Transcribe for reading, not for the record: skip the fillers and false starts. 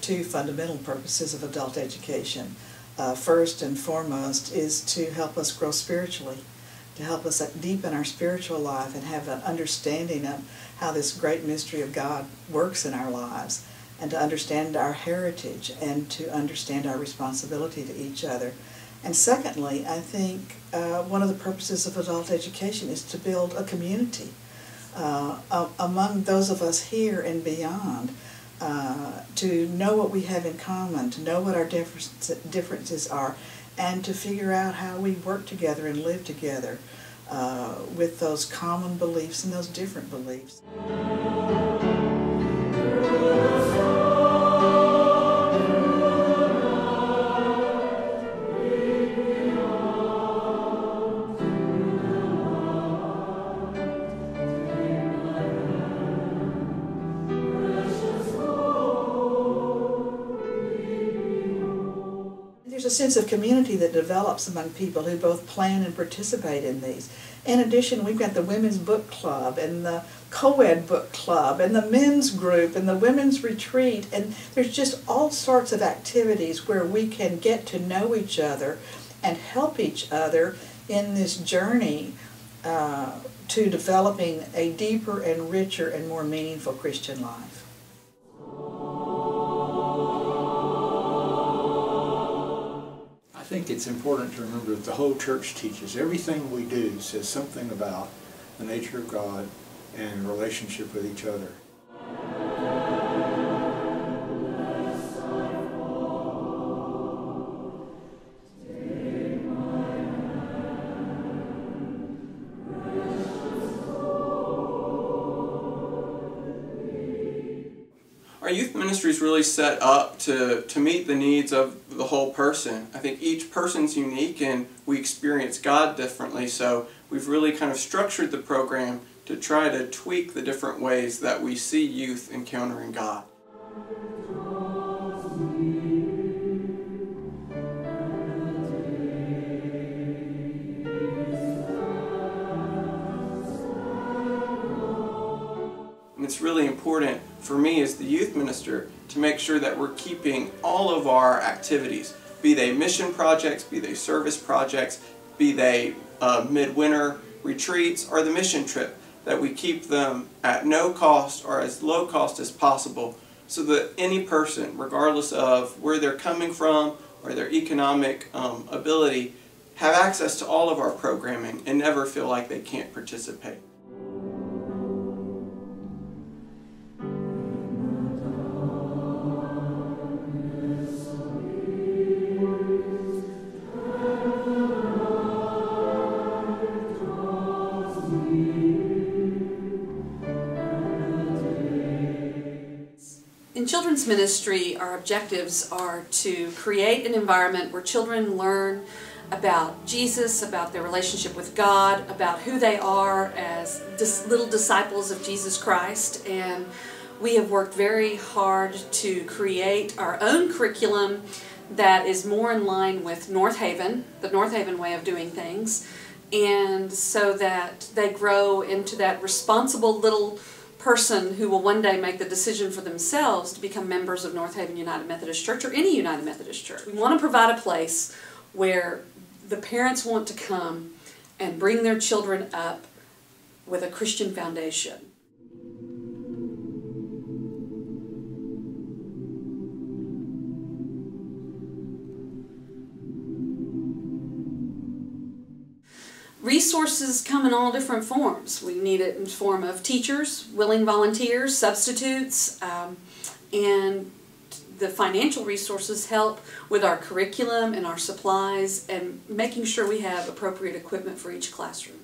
two fundamental purposes of adult education. First and foremost is to help us grow spiritually, to help us deepen our spiritual life and have an understanding of how this great mystery of God works in our lives, and to understand our heritage and to understand our responsibility to each other. And secondly, I think one of the purposes of adult education is to build a community among those of us here and beyond, to know what we have in common, to know what our differences are, and to figure out how we work together and live together with those common beliefs and those different beliefs. There's a sense of community that develops among people who both plan and participate in these. In addition, we've got the Women's Book Club and the Co-ed Book Club and the Men's Group and the Women's Retreat, and there's just all sorts of activities where we can get to know each other and help each other in this journey to developing a deeper and richer and more meaningful Christian life. I think it's important to remember that the whole church teaches. Everything we do says something about the nature of God and relationship with each other. Our youth ministry is really set up to meet the needs of the whole person. I think each person's unique and we experience God differently, so we've really kind of structured the program to try to tweak the different ways that we see youth encountering God. And it's really important for me as the youth minister to make sure that we're keeping all of our activities, be they mission projects, be they service projects, be they midwinter retreats or the mission trip, that we keep them at no cost or as low cost as possible so that any person, regardless of where they're coming from or their economic ability, have access to all of our programming and never feel like they can't participate. In children's ministry, our objectives are to create an environment where children learn about Jesus, about their relationship with God, about who they are as little disciples of Jesus Christ. And we have worked very hard to create our own curriculum that is more in line with North Haven, the North Haven way of doing things, and so that they grow into that responsible little person who will one day make the decision for themselves to become members of North Haven United Methodist Church or any United Methodist Church. We want to provide a place where the parents want to come and bring their children up with a Christian foundation. Resources come in all different forms. We need it in the form of teachers, willing volunteers, substitutes, and the financial resources help with our curriculum and our supplies and making sure we have appropriate equipment for each classroom.